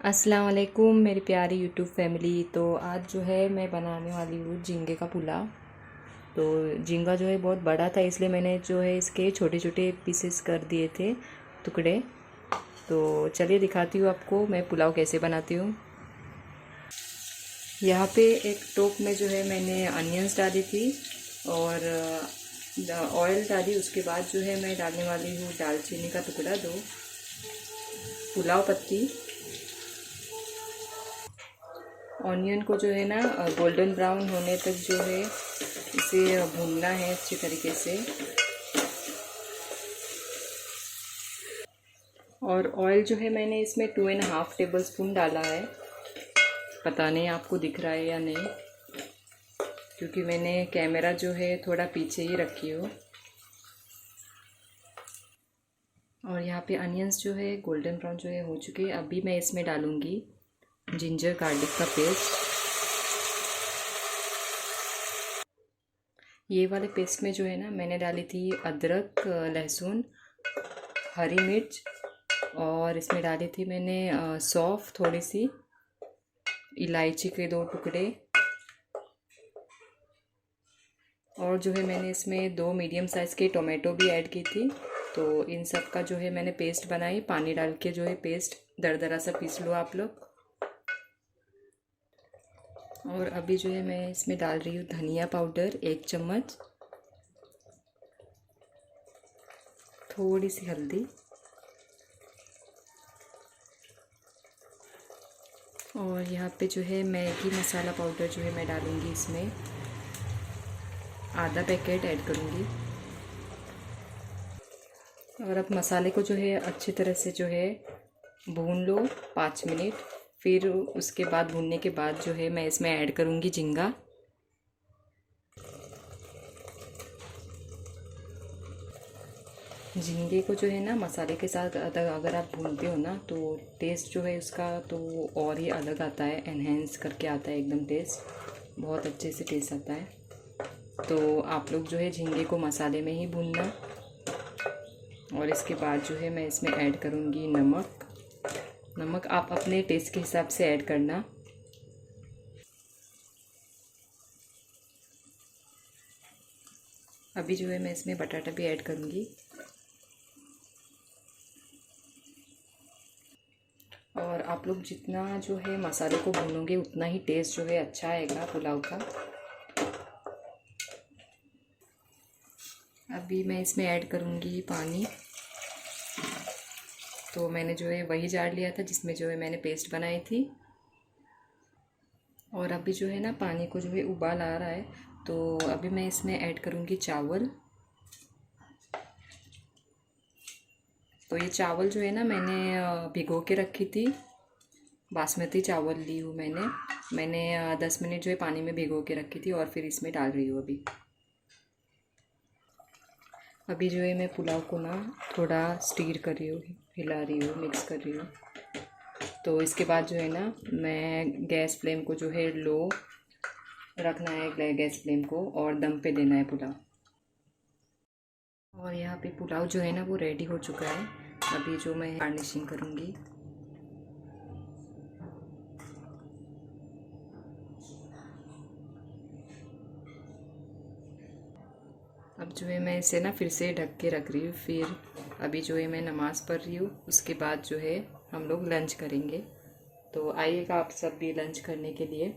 अस्सलाम वालेकुम मेरी प्यारी यूट्यूब फैमिली। तो आज जो है मैं बनाने वाली हूँ झींगे का पुलाव। तो झींगा जो है बहुत बड़ा था, इसलिए मैंने जो है इसके छोटे छोटे पीसेस कर दिए थे, टुकड़े। तो चलिए दिखाती हूँ आपको मैं पुलाव कैसे बनाती हूँ। यहाँ पे एक टोप में जो है मैंने अनियंस डाली थी और ऑयल डाली। उसके बाद जो है मैं डालने वाली हूँ दालचीनी का टुकड़ा, 2 पुलाव पत्ती। ऑनियन को जो है ना गोल्डन ब्राउन होने तक जो है इसे भूनना है अच्छी तरीके से। और ऑयल जो है मैंने इसमें 2.5 टेबल स्पून डाला है। पता नहीं आपको दिख रहा है या नहीं, क्योंकि मैंने कैमरा जो है थोड़ा पीछे ही रखी हो। और यहाँ पे अनियंस जो है गोल्डन ब्राउन जो है हो चुके हैं। अभी मैं इसमें डालूँगी जिंजर गार्लिक का पेस्ट। ये वाले पेस्ट में जो है ना मैंने डाली थी अदरक, लहसुन, हरी मिर्च, और इसमें डाली थी मैंने सौंफ, थोड़ी सी इलायची के 2 टुकड़े। और जो है मैंने इसमें 2 मीडियम साइज़ के टोमेटो भी ऐड की थी। तो इन सब का जो है मैंने पेस्ट बनाई, पानी डाल के जो है पेस्ट दरदरा सा पीस लो आप लोग। और अभी जो है मैं इसमें डाल रही हूँ धनिया पाउडर 1 चम्मच, थोड़ी सी हल्दी, और यहाँ पे जो है मैगी मसाला पाउडर जो है मैं डालूँगी इसमें, आधा पैकेट ऐड करूँगी। और अब मसाले को जो है अच्छी तरह से जो है भून लो 5 मिनट। फिर उसके बाद भूनने के बाद जो है मैं इसमें ऐड करूँगी झींगा। झींगे को जो है ना मसाले के साथ अगर आप भूनते हो ना, तो टेस्ट जो है उसका तो और ही अलग आता है, एनहेंस करके आता है एकदम टेस्ट, बहुत अच्छे से टेस्ट आता है। तो आप लोग जो है झींगे को मसाले में ही भूनना। और इसके बाद जो है मैं इसमें ऐड करूँगी नमक आप अपने टेस्ट के हिसाब से ऐड करना। अभी जो है मैं इसमें बटाटा भी ऐड करूँगी। और आप लोग जितना जो है मसाले को भूनोगे उतना ही टेस्ट जो है अच्छा आएगा पुलाव का। अभी मैं इसमें ऐड करूँगी पानी। तो मैंने जो है वही जार लिया था जिसमें जो है मैंने पेस्ट बनाई थी। और अभी जो है ना पानी को जो है उबाल आ रहा है, तो अभी मैं इसमें ऐड करूँगी चावल। तो ये चावल जो है ना मैंने भिगो के रखी थी, बासमती चावल ली हूँ मैंने 10 मिनट जो है पानी में भिगो के रखी थी और फिर इसमें डाल रही हूँ। अभी जो है मैं पुलाव को ना थोड़ा स्टीर कर रही हूँ, हिला रही हूँ, मिक्स कर रही हूँ। तो इसके बाद जो है ना मैं गैस फ्लेम को जो है लो रखना है, गैस फ्लेम को, और दम पे देना है पुलाव। और यहाँ पे पुलाव जो है ना वो रेडी हो चुका है। अभी जो मैं गार्निशिंग करूँगी। अब जो है मैं इसे ना फिर से ढक के रख रही हूँ। फिर अभी जो है मैं नमाज़ पढ़ रही हूँ, उसके बाद जो है हम लोग लंच करेंगे। तो आइएगा आप सब भी लंच करने के लिए।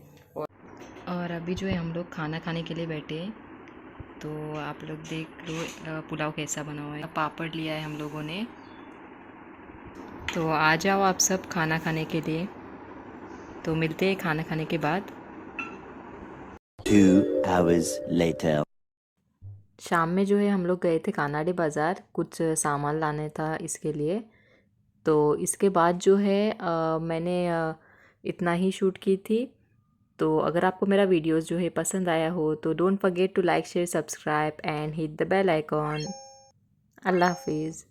और अभी जो है हम लोग खाना खाने के लिए बैठे हैं। तो आप लोग देख लो पुलाव कैसा बना हुआ है। पापड़ लिया है हम लोगों ने। तो आ जाओ आप सब खाना खाने के लिए। तो मिलते हैं खाना खाने के बाद। 2 hours later. शाम में जो है हम लोग गए थे कानाडी बाज़ार, कुछ सामान लाने था इसके लिए। तो इसके बाद जो है मैंने इतना ही शूट की थी। तो अगर आपको मेरा वीडियोस जो है पसंद आया हो तो don't forget to like, share, subscribe and hit the bell icon. अल्लाह हाफिज़।